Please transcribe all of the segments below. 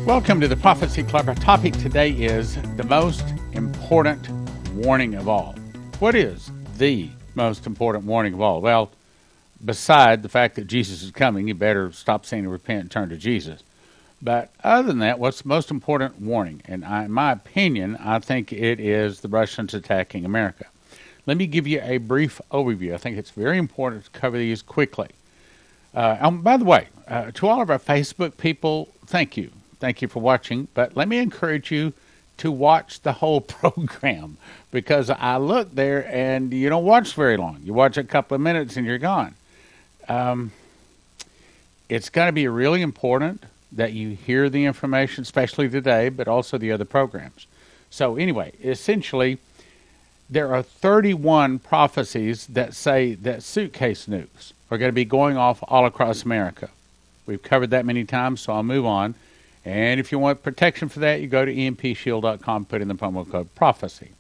Welcome to the Prophecy Club. Our topic today is the most important warning of all. What is the most important warning of all? Well, beside the fact that Jesus is coming, you better stop sinning and repent and turn to Jesus. But other than that, what's the most important warning? And in my opinion, I think it is the Russians attacking America. Let me give you a brief overview. I think it's very important to cover these quickly. By the way, to all of our Facebook people, thank you. Thank you for watching, but let me encourage you to watch the whole program, because I look there and you don't watch very long. You watch a couple of minutes and you're gone. It's going to be really important that you hear the information, especially today, but also the other programs. So anyway, essentially, there are 31 prophecies that say that suitcase nukes are going to be going off all across America. We've covered that many times, so I'll move on. And if you want protection for that, you go to EMPShield.com, put in the promo code PROPHECY.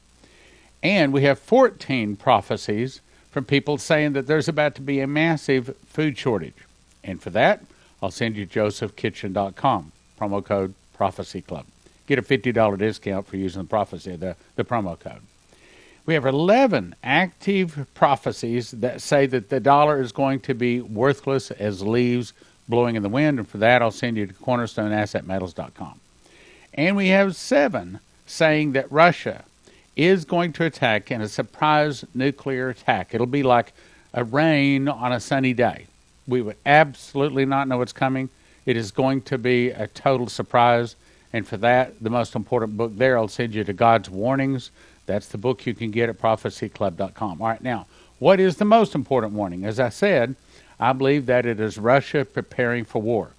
And we have 14 prophecies from people saying that there's about to be a massive food shortage. And for that, I'll send you josephkitchen.com, promo code Prophecy Club. Get a $50 discount for using the prophecy, the promo code. We have 11 active prophecies that say that the dollar is going to be worthless as leaves blowing in the wind, and for that I'll send you to cornerstoneassetmetals.com. And we have 7 saying that Russia is going to attack in a surprise nuclear attack. It'll be like a rain on a sunny day. We would absolutely not know what's coming. It is going to be a total surprise, and for that, the most important book there, I'll send you to God's Warnings. That's the book you can get at prophecyclub.com. All right, now, what is the most important warning? As I said, I believe that it is Russia preparing for war.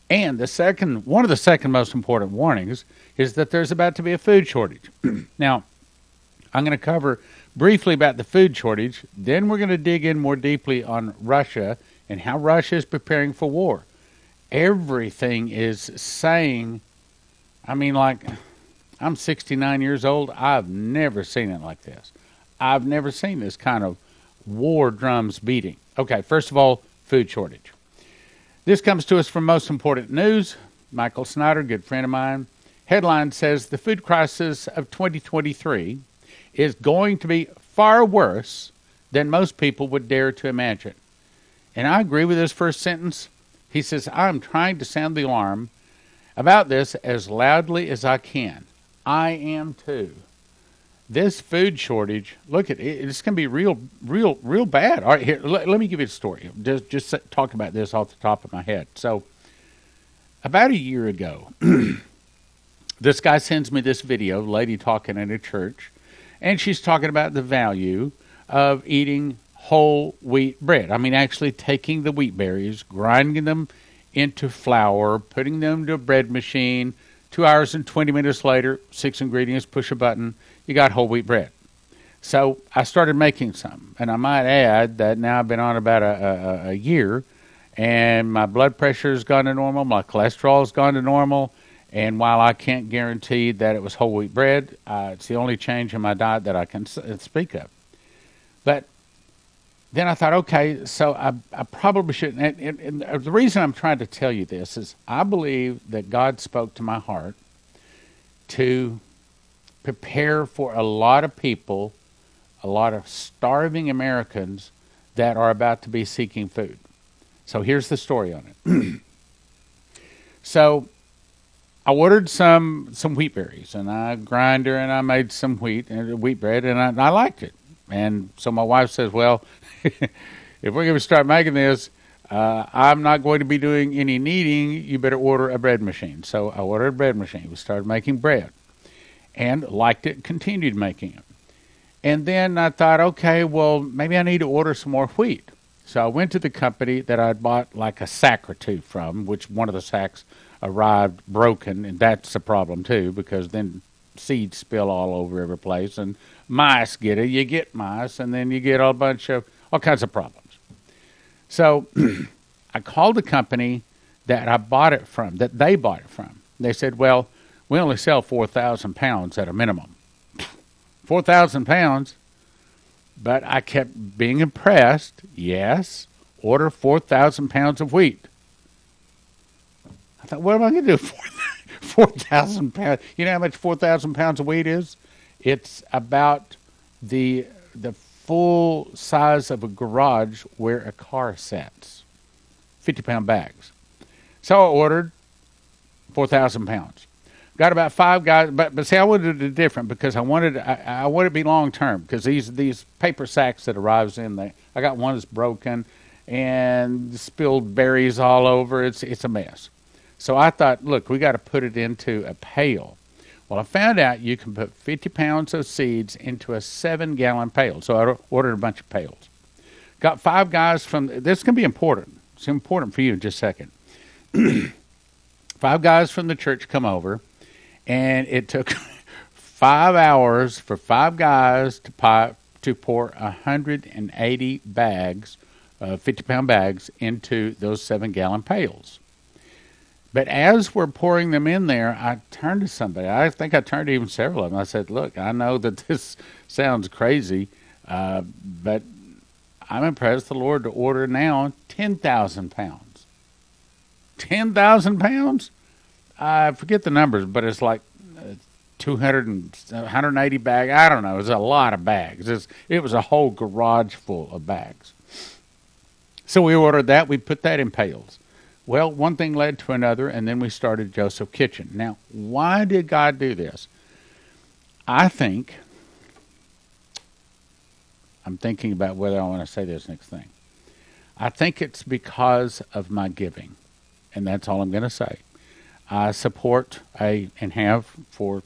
And one of the second most important warnings is that there's about to be a food shortage. Now, I'm going to cover briefly about the food shortage. Then we're going to dig in more deeply on Russia and how Russia is preparing for war. Everything is saying, I'm 69 years old. I've never seen it like this. I've never seen this kind of war drums beating. Okay, first of all, food shortage. This comes to us from Most Important News. Michael Snyder, good friend of mine. Headline says, the food crisis of 2023 is going to be far worse than most people would dare to imagine. And I agree with his first sentence. He says, I'm trying to sound the alarm about this as loudly as I can. I am too. This food shortage, look at it, it's going to be real bad. All right, here, let me give you a story. Just talk about this off the top of my head. So, about a year ago, this guy sends me this video, lady talking in a church, and she's talking about the value of eating whole wheat bread. Actually taking the wheat berries, grinding them into flour, putting them into a bread machine. 2 hours and 20 minutes later, 6 ingredients, push a button, you got whole wheat bread. So I started making some, and I might add that now I've been on about a year, and my blood pressure has gone to normal, my cholesterol has gone to normal, and while I can't guarantee that it was whole wheat bread, it's the only change in my diet that I can speak of. But then I thought, okay, so I probably shouldn't. And the reason I'm trying to tell you this is I believe that God spoke to my heart to prepare for a lot of people, a lot of starving Americans that are about to be seeking food. So here's the story on it. So I ordered some wheat berries, and I grinded and I made some wheat bread, and I liked it. And so my wife says, well, if we're going to start making this, I'm not going to be doing any kneading. You better order a bread machine. So I ordered a bread machine. We started making bread and liked it, continued making it. And then I thought, okay, well, maybe I need to order some more wheat. So I went to the company that I'd bought like a sack or two from, which one of the sacks arrived broken, and that's a problem too, because then seeds spill all over every place, and mice get it. You get mice, and then you get all kinds of problems. So I called the company that they bought it from. They said, well, we only sell 4,000 pounds at a minimum. 4,000 pounds? But I kept being impressed. Yes, order 4,000 pounds of wheat. I thought, what am I going to do? 4,000 pounds. You know how much 4,000 pounds of wheat is? It's about the full size of a garage where a car sits. 50-pound bags. So I ordered 4,000 pounds. Got about 5 guys, but see, I wanted it different because I wanted it to be long term, because these paper sacks that arrives in there, I got one that's broken and spilled berries all over. It's a mess. So I thought, look, we got to put it into a pail. Well, I found out you can put 50 pounds of seeds into a 7-gallon pail. So I ordered a bunch of pails. Got 5 guys from, this can be important. It's important for you in just a second. 5 guys from the church come over, and it took 5 hours for 5 guys to pour 180 bags, 50-pound bags, into those 7-gallon pails. But as we're pouring them in there, I turned to somebody. I think I turned to even several of them. I said, look, I know that this sounds crazy, but I'm impressed the Lord to order now 10,000 pounds. 10,000 pounds? I forget the numbers, but it's like 180 bags. I don't know. It was a lot of bags. It was a whole garage full of bags. So we ordered that. We put that in pails. Well, one thing led to another, and then we started Joseph Kitchen. Now, why did God do this? I'm thinking about whether I want to say this next thing. I think it's because of my giving, and that's all I'm going to say. I support and have for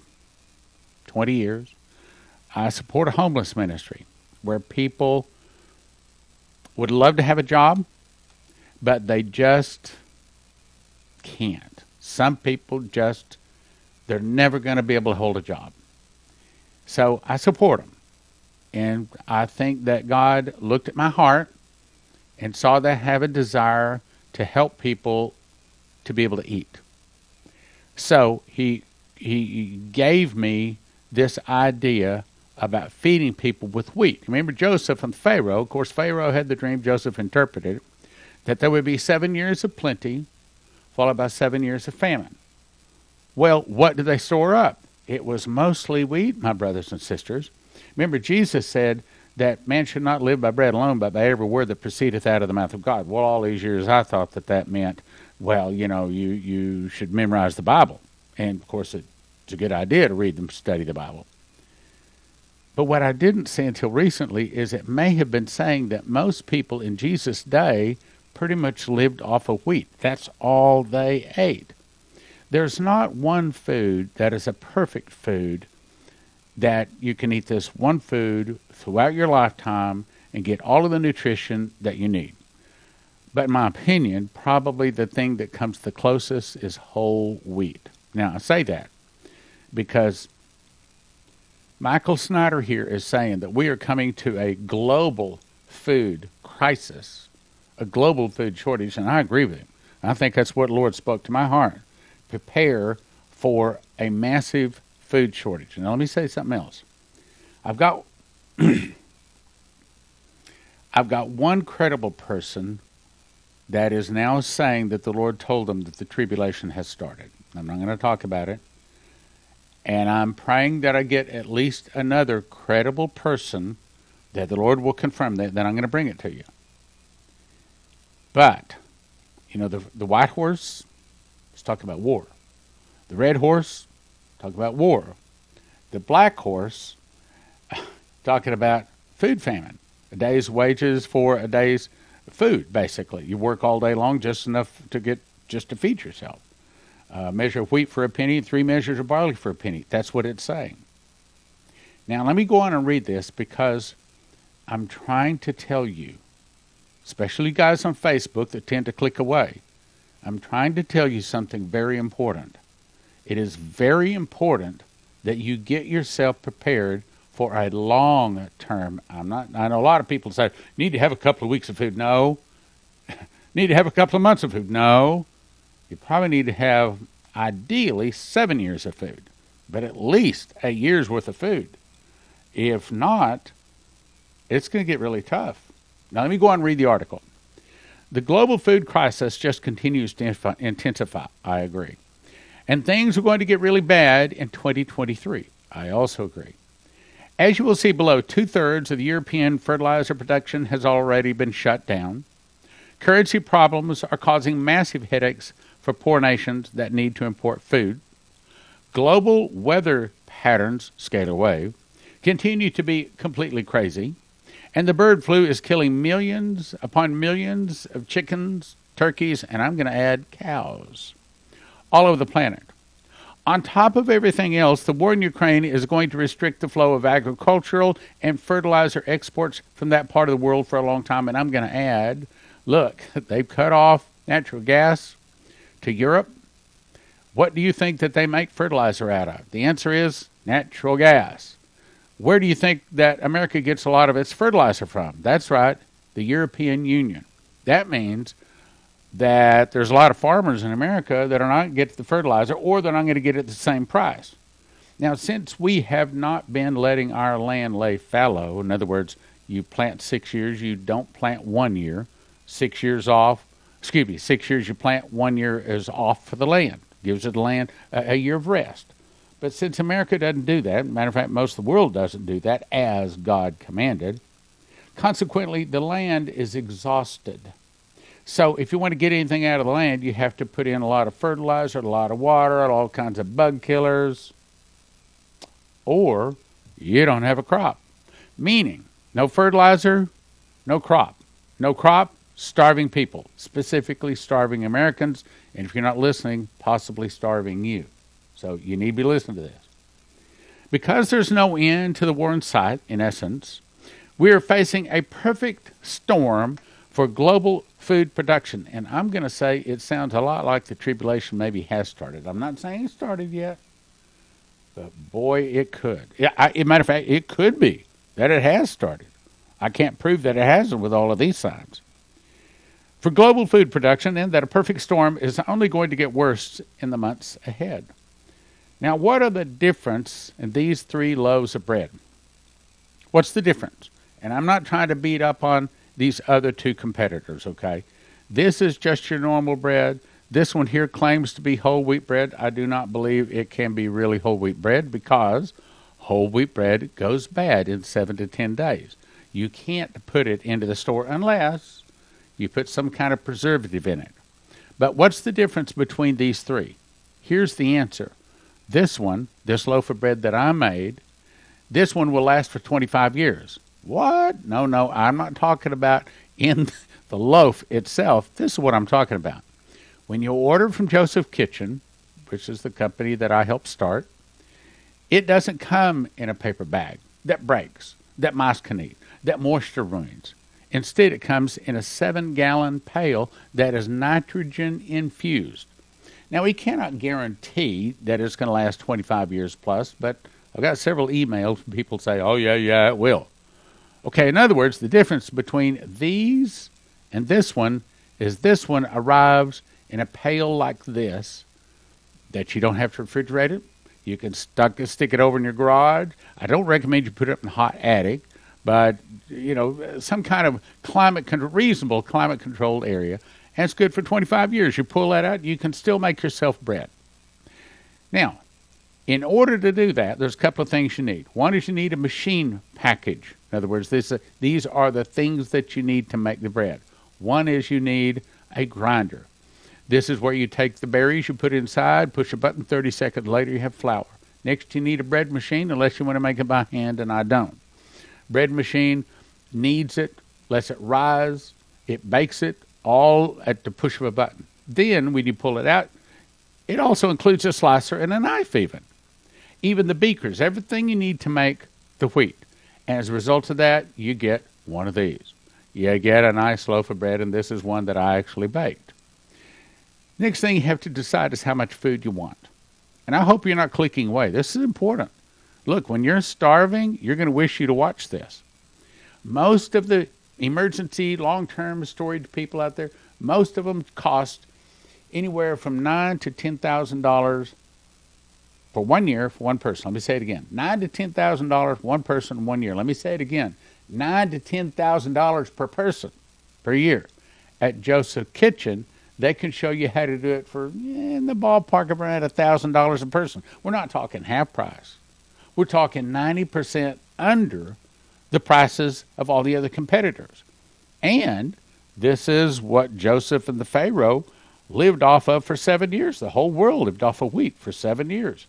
20 years, I support a homeless ministry where people would love to have a job, but they just can't. Some people they're never going to be able to hold a job. So I support them. And I think that God looked at my heart and saw that I have a desire to help people to be able to eat. So he gave me this idea about feeding people with wheat. Remember Joseph and Pharaoh. Of course, Pharaoh had the dream. Joseph interpreted it, that there would be 7 years of plenty, followed by 7 years of famine. Well, what did they store up? It was mostly wheat, my brothers and sisters. Remember, Jesus said that man should not live by bread alone, but by every word that proceedeth out of the mouth of God. Well, all these years I thought that meant, well, you should memorize the Bible. And, of course, it's a good idea to read and study the Bible. But what I didn't see until recently is it may have been saying that most people in Jesus' day pretty much lived off of wheat. That's all they ate. There's not one food that is a perfect food that you can eat this one food throughout your lifetime and get all of the nutrition that you need. But in my opinion, probably the thing that comes the closest is whole wheat. Now, I say that because Michael Snyder here is saying that we are coming to a global food crisis, a global food shortage, and I agree with him. I think that's what the Lord spoke to my heart. Prepare for a massive food shortage. Now, let me say something else. I've got one credible person that is now saying that the Lord told them that the tribulation has started. I'm not going to talk about it. And I'm praying that I get at least another credible person that the Lord will confirm that, then I'm going to bring it to you. But, the white horse is talking about war. The red horse, talking about war. The black horse, talking about food famine. A day's wages for a day's food, basically. You work all day long just enough to feed yourself. A measure of wheat for a penny, 3 measures of barley for a penny. That's what it's saying. Now, let me go on and read this because I'm trying to tell you, especially guys on Facebook that tend to click away, I'm trying to tell you something very important. It is very important that you get yourself prepared for a long term. I know a lot of people say, you need to have a couple of weeks of food. No. Need to have a couple of months of food. No. You probably need to have, ideally, 7 years of food, but at least 8 years worth of food. If not, it's going to get really tough. Now, let me go on and read the article. The global food crisis just continues to intensify. I agree. And things are going to get really bad in 2023. I also agree. As you will see below, 2/3 of the European fertilizer production has already been shut down. Currency problems are causing massive headaches for poor nations that need to import food. Global weather patterns, scalar wave, continue to be completely crazy. And the bird flu is killing millions upon millions of chickens, turkeys, and I'm going to add cows all over the planet. On top of everything else, the war in Ukraine is going to restrict the flow of agricultural and fertilizer exports from that part of the world for a long time. And I'm going to add, look, they've cut off natural gas to Europe. What do you think that they make fertilizer out of? The answer is natural gas. Where do you think that America gets a lot of its fertilizer from? That's right, the European Union. That means that there's a lot of farmers in America that are not going to get the fertilizer, or they're not going to get it at the same price. Now, since we have not been letting our land lay fallow, in other words, you plant 6 years, you don't plant 1 year, 6 years off, 6 years you plant, 1 year is off for the land, gives the land a year of rest. But since America doesn't do that, matter of fact, most of the world doesn't do that as God commanded, consequently, the land is exhausted. So if you want to get anything out of the land, you have to put in a lot of fertilizer, a lot of water, all kinds of bug killers, or you don't have a crop. Meaning, no fertilizer, no crop. No crop, starving people, specifically starving Americans, and if you're not listening, possibly starving you. So you need to be listening to this. Because there's no end to the war in sight, in essence, we are facing a perfect storm for global food production. And I'm going to say it sounds a lot like the tribulation maybe has started. I'm not saying it started yet, but boy, it could. Matter of fact, it could be that it has started. I can't prove that it hasn't with all of these signs. For global food production, then, that a perfect storm is only going to get worse in the months ahead. Now, what are the difference in these 3 loaves of bread? What's the difference? And I'm not trying to beat up on these other 2 competitors, okay? This is just your normal bread. This one here claims to be whole wheat bread. I do not believe it can be really whole wheat bread because whole wheat bread goes bad in 7 to 10 days. You can't put it into the store unless you put some kind of preservative in it. But what's the difference between these 3? Here's the answer. This one, this loaf of bread that I made, this one will last for 25 years. What? No, I'm not talking about in the loaf itself. This is what I'm talking about. When you order from Joseph Kitchen, which is the company that I helped start, it doesn't come in a paper bag that breaks, that mice can eat, that moisture ruins. Instead, it comes in a 7-gallon pail that is nitrogen infused. Now, we cannot guarantee that it's going to last 25 years plus, but I've got several emails from people say, oh, yeah, it will. Okay, in other words, the difference between these and this one is this one arrives in a pail like this that you don't have to refrigerate it. You can stick it over in your garage. I don't recommend you put it in a hot attic, but, some kind of reasonable climate-controlled area. And it's good for 25 years. You pull that out, you can still make yourself bread. Now, in order to do that, there's a couple of things you need. One is you need a machine package. In other words, these are the things that you need to make the bread. One is you need a grinder. This is where you take the berries, you put it inside, push a button, 30 seconds later you have flour. Next, you need a bread machine, unless you want to make it by hand, and I don't. Bread machine kneads it, lets it rise, it bakes it, all at the push of a button. Then, when you pull it out, it also includes a slicer and a knife even the beakers, everything you need to make the wheat. And as a result of that, you get one of these. You get a nice loaf of bread, and this is one that I actually baked. Next thing you have to decide is how much food you want. And I hope you're not clicking away. This is important. Look, when you're starving, you're going to wish you to watch this. Most of the emergency long-term storage people out there, most of them cost anywhere from $9,000 to $10,000 for 1 year for one person. Let me say it again. $9,000 to $10,000 for one person 1 year. Let me say it again. $9,000 to $10,000 per person per year. At Joseph Kitchen, they can show you how to do it for in the ballpark of around $1,000 a person. We're not talking half price. We're talking 90% under the prices of all the other competitors. And this is what Joseph and the Pharaoh lived off of for 7 years. The whole world lived off of wheat for 7 years.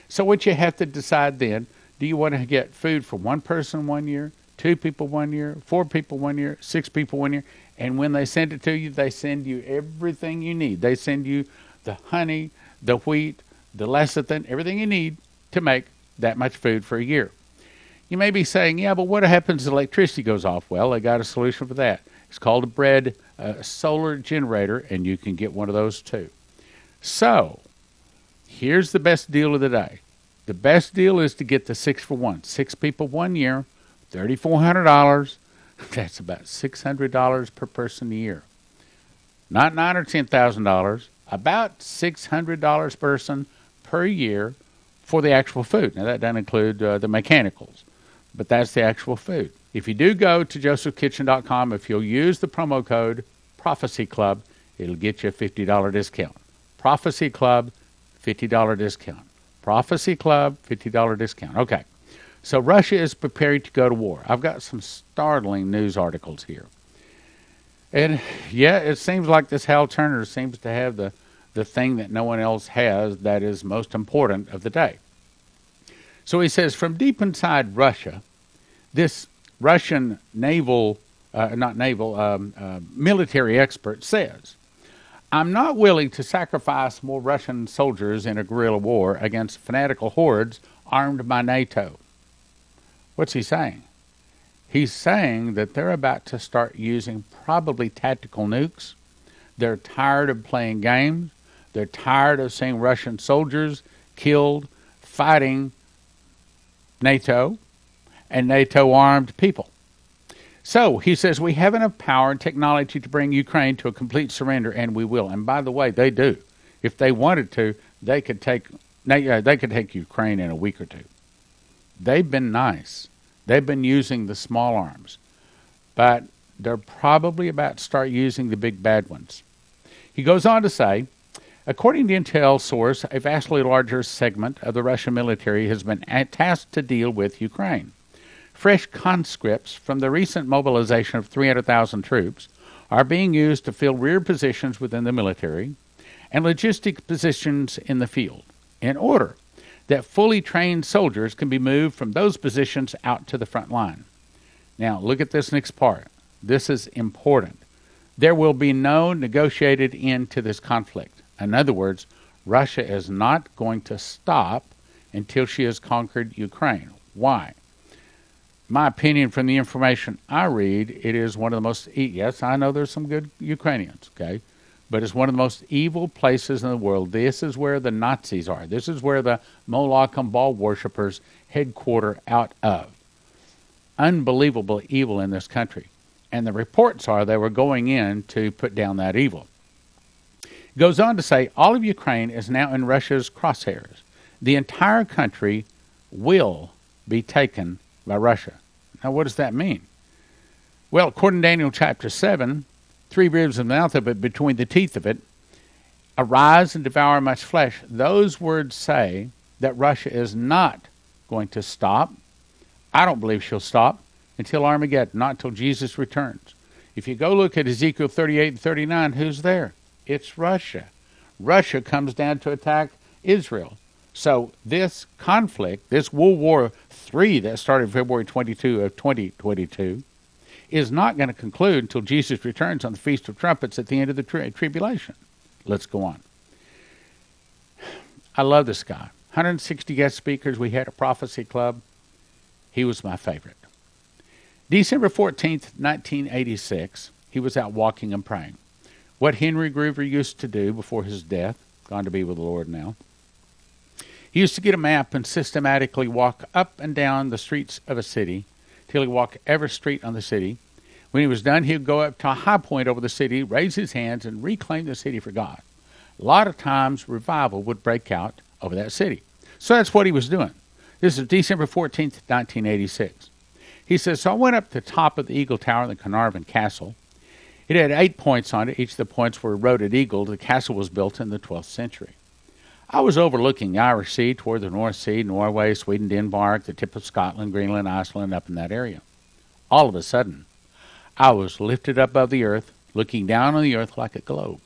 So what you have to decide then, do you want to get food for one person 1 year, 2 people 1 year, 4 people 1 year, 6 people 1 year? And when they send it to you, they send you everything you need. They send you the honey, the wheat, the lecithin, everything you need to make that much food for a year. You may be saying, yeah, but what happens if electricity goes off? Well, they got a solution for that. It's called a solar generator, and you can get one of those too. So, here's the best deal of the day. The best deal is to get the 6 for 1. 6 people 1 year, $3,400. That's about $600 per person a year. Not $9,000 or $10,000. About $600 per person per year for the actual food. Now, that doesn't include the mechanicals, but that's the actual food. If you do go to josephkitchen.com, if you'll use the promo code Prophecy Club, it'll get you a $50 discount. Prophecy Club, $50 discount. Prophecy Club, $50 discount. Okay, so Russia is preparing to go to war. I've got some startling news articles here. And, yeah, it seems like this Hal Turner seems to have the thing that no one else has that is most important of the day. So he says, from deep inside Russia, this Russian military expert says, I'm not willing to sacrifice more Russian soldiers in a guerrilla war against fanatical hordes armed by NATO. What's he saying? He's saying that they're about to start using probably tactical nukes. They're tired of playing games. They're tired of seeing Russian soldiers killed fighting NATO and NATO-armed people. So, he says, we have enough power and technology to bring Ukraine to a complete surrender, and we will. And by the way, they do. If they wanted to, they could take Ukraine in a week or two. They've been nice. They've been using the small arms. But they're probably about to start using the big bad ones. He goes on to say, according to intel source, a vastly larger segment of the Russian military has been tasked to deal with Ukraine. Fresh conscripts from the recent mobilization of 300,000 troops are being used to fill rear positions within the military and logistic positions in the field in order that fully trained soldiers can be moved from those positions out to the front line. Now, look at this next part. This is important. There will be no negotiated end to this conflict. In other words, Russia is not going to stop until she has conquered Ukraine. Why? My opinion from the information I read, it is one of the most, yes, I know there's some good Ukrainians, okay, but it's one of the most evil places in the world. This is where the Nazis are. This is where the Moloch and Baal worshippers headquarter out of. Unbelievable evil in this country. And the reports are they were going in to put down that evil. It goes on to say, all of Ukraine is now in Russia's crosshairs. The entire country will be taken by Russia. Now, what does that mean? Well, according to Daniel chapter 7, 3 ribs in the mouth of it, between the teeth of it, arise and devour much flesh. Those words say that Russia is not going to stop. I don't believe she'll stop until Armageddon, not until Jesus returns. If you go look at Ezekiel 38 and 39, who's there? It's Russia. Russia comes down to attack Israel. So this conflict, this World War III that started February 22 of 2022, is not going to conclude until Jesus returns on the Feast of Trumpets at the end of the tribulation. Let's go on. I love this guy. 160 guest speakers we had at Prophecy Club. He was my favorite. December 14th, 1986, he was out walking and praying. What Henry Groover used to do before his death, gone to be with the Lord now, he used to get a map and systematically walk up and down the streets of a city till he walked every street on the city. When he was done, he would go up to a high point over the city, raise his hands, and reclaim the city for God. A lot of times, revival would break out over that city. So that's what he was doing. This is December 14th, 1986. He says, so I went up to the top of the Eagle Tower in the Carnarvon Castle. It had 8 points on it. Each of the points were eroded eagle. The castle was built in the 12th century. I was overlooking the Irish Sea toward the North Sea, Norway, Sweden, Denmark, the tip of Scotland, Greenland, Iceland, up in that area. All of a sudden, I was lifted up above the earth, looking down on the earth like a globe.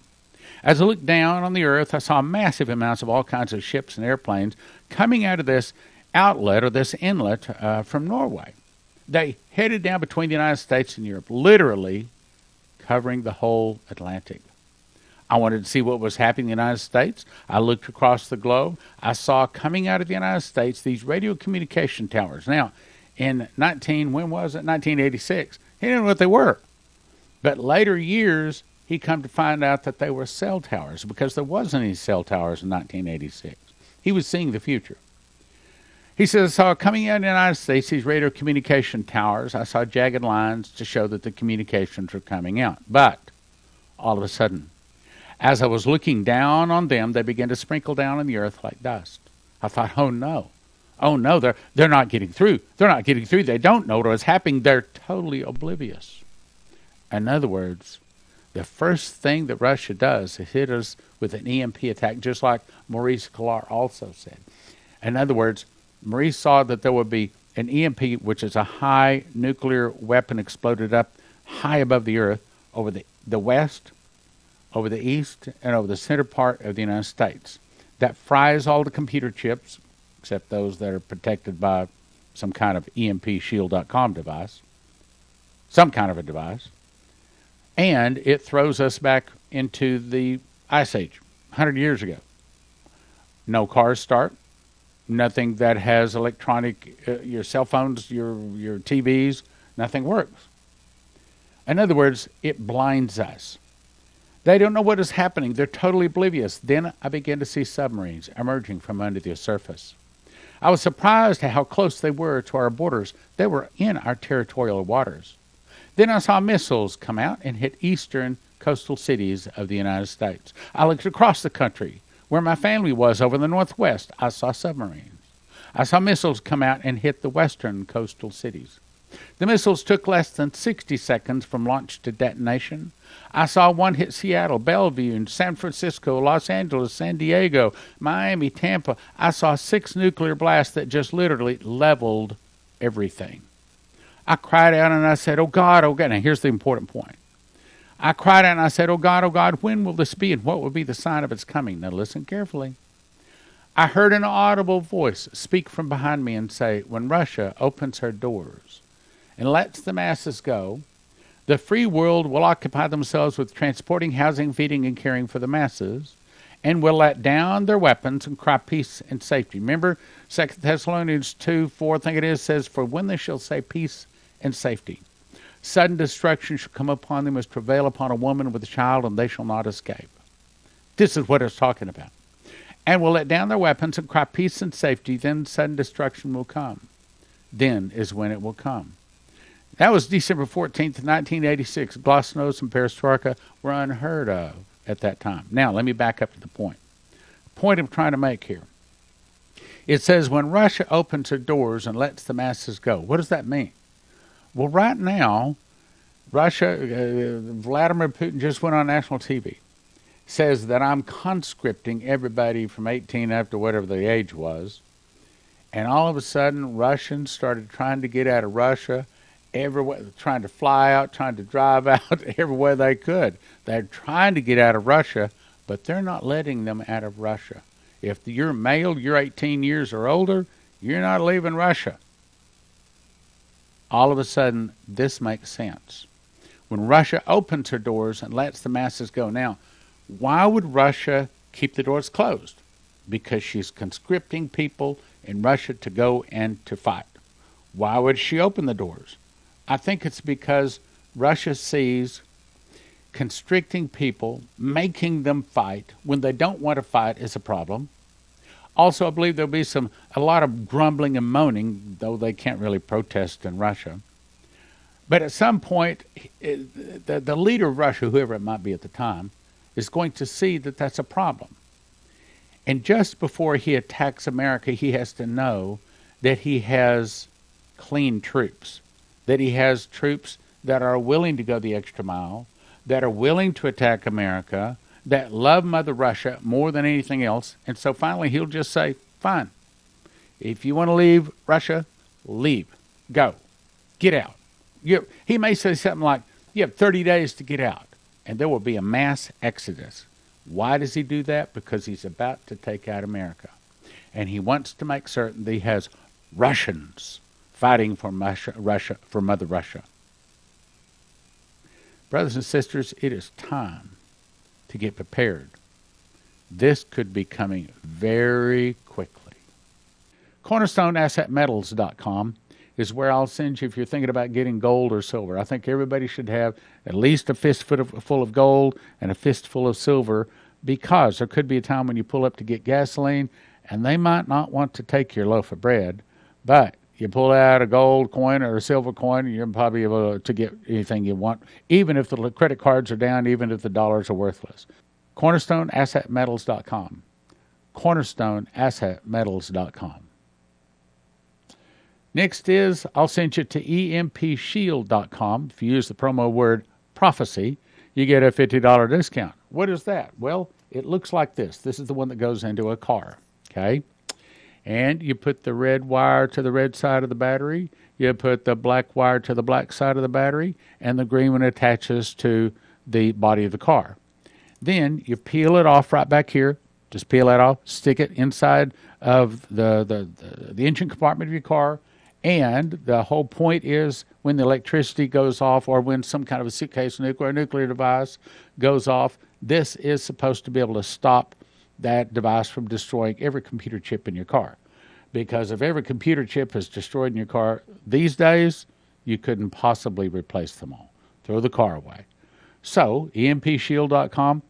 As I looked down on the earth, I saw massive amounts of all kinds of ships and airplanes coming out of this outlet or this inlet from Norway. They headed down between the United States and Europe, literally covering the whole Atlantic. I wanted to see what was happening in the United States. I looked across the globe. I saw coming out of the United States these radio communication towers. Now, in 1986, he didn't know what they were. But later years, he come to find out that they were cell towers because there wasn't any cell towers in 1986. He was seeing the future. He says, I saw coming out of the United States these radio communication towers. I saw jagged lines to show that the communications were coming out. But all of a sudden, as I was looking down on them, they began to sprinkle down on the earth like dust. I thought, oh no, they're not getting through. They're not getting through. They don't know what is happening. They're totally oblivious. In other words, the first thing that Russia does is hit us with an EMP attack, just like Maurice Collard also said. In other words, Maurice saw that there would be an EMP, which is a high nuclear weapon exploded up high above the earth over the west, over the east, and over the center part of the United States. That fries all the computer chips, except those that are protected by some kind of EMPShield.com device, some kind of a device. And it throws us back into the Ice Age, 100 years ago. No cars start. Nothing that has electronic, your cell phones, your TVs, nothing works. In other words, it blinds us. They don't know what is happening. They're totally oblivious. Then I began to see submarines emerging from under the surface. I was surprised at how close they were to our borders. They were in our territorial waters. Then I saw missiles come out and hit eastern coastal cities of the United States. I looked across the country. Where my family was over in the northwest, I saw submarines. I saw missiles come out and hit the western coastal cities. The missiles took less than 60 seconds from launch to detonation. I saw one hit Seattle, Bellevue, San Francisco, Los Angeles, San Diego, Miami, Tampa. I saw 6 nuclear blasts that just literally leveled everything. I cried out and I said, oh God, oh God. Now here's the important point. I cried out and I said, oh God, when will this be and what will be the sign of its coming? Now listen carefully. I heard an audible voice speak from behind me and say, when Russia opens her doors and lets the masses go, the free world will occupy themselves with transporting, housing, feeding, and caring for the masses, and will let down their weapons and cry peace and safety. Remember, 2 Thessalonians 2:4, I think it is, says, for when they shall say peace and safety, sudden destruction shall come upon them as travail upon a woman with a child, and they shall not escape. This is what it's talking about. And will let down their weapons and cry peace and safety, then sudden destruction will come. Then is when it will come. That was December 14th, 1986. Glasnost and perestroika were unheard of at that time. Now, let me back up to the point. The point I'm trying to make here. It says when Russia opens her doors and lets the masses go. What does that mean? Well, right now, Russia, Vladimir Putin just went on national TV, says that I'm conscripting everybody from 18 up to whatever the age was. And all of a sudden, Russians started trying to get out of Russia, everywhere, trying to fly out, trying to drive out everywhere they could. They're trying to get out of Russia, but they're not letting them out of Russia. If you're male, you're 18 years or older, you're not leaving Russia. All of a sudden, this makes sense. When Russia opens her doors and lets the masses go. Now, why would Russia keep the doors closed? Because she's conscripting people in Russia to go and to fight. Why would she open the doors? I think it's because Russia sees constricting people, making them fight when they don't want to fight is a problem. Also, I believe there'll be a lot of grumbling and moaning, though they can't really protest in Russia. But at some point, the leader of Russia, whoever it might be at the time, is going to see that that's a problem. And just before he attacks America, he has to know that he has clean troops, that he has troops that are willing to go the extra mile, that are willing to attack America, that love Mother Russia more than anything else. And so finally he'll just say, fine, if you want to leave Russia, leave. Go. Get out. He may say something like, you have 30 days to get out. And there will be a mass exodus. Why does he do that? Because he's about to take out America. And he wants to make certain that he has Russians fighting for Mother Russia. Brothers and sisters, it is time to get prepared. This could be coming very quickly. CornerstoneAssetMetals.com is where I'll send you if you're thinking about getting gold or silver. I think everybody should have at least a fistful of gold and a fistful of silver, because there could be a time when you pull up to get gasoline and they might not want to take your loaf of bread, but you pull out a gold coin or a silver coin and you're probably able to get anything you want, even if the credit cards are down, even if the dollars are worthless. CornerstoneAssetMetals.com. CornerstoneAssetMetals.com. Next is, I'll send you to EMPShield.com. If you use the promo word prophecy, you get a $50 discount. What is that? Well, it looks like this. This is the one that goes into a car, okay? And you put the red wire to the red side of the battery, you put the black wire to the black side of the battery, and the green one attaches to the body of the car. Then you peel it off right back here. Just peel that off, stick it inside of the engine compartment of your car. And the whole point is when the electricity goes off, or when some kind of a suitcase nuclear device goes off, this is supposed to be able to stop that device from destroying every computer chip in your car. Because if every computer chip is destroyed in your car these days, you couldn't possibly replace them all. Throw the car away. So, EMPShield.com,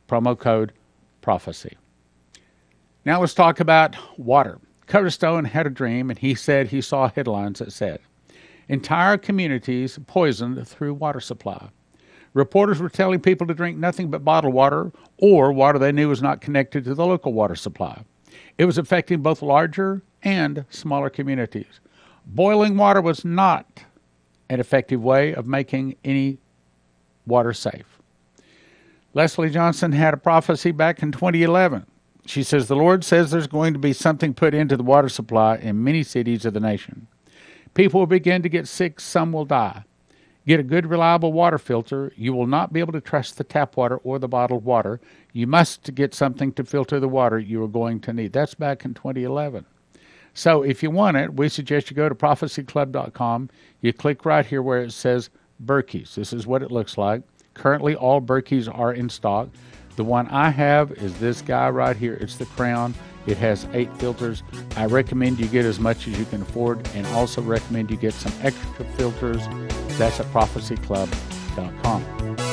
promo code prophecy. Now let's talk about water. Cornerstone had a dream, and he said he saw headlines that said, entire communities poisoned through water supply. Reporters were telling people to drink nothing but bottled water, or water they knew was not connected to the local water supply. It was affecting both larger and smaller communities. Boiling water was not an effective way of making any water safe. Leslie Johnson had a prophecy back in 2011. She says, the Lord says there's going to be something put into the water supply in many cities of the nation. People will begin to get sick, some will die. Get a good, reliable water filter. You will not be able to trust the tap water or the bottled water. You must get something to filter the water you are going to need. That's back in 2011. So if you want it, we suggest you go to prophecyclub.com. You click right here where it says Berkeys. This is what it looks like. Currently, all Berkeys are in stock. The one I have is this guy right here. It's the Crown. It has 8 filters. I recommend you get as much as you can afford, and also recommend you get some extra filters. That's at prophecyclub.com.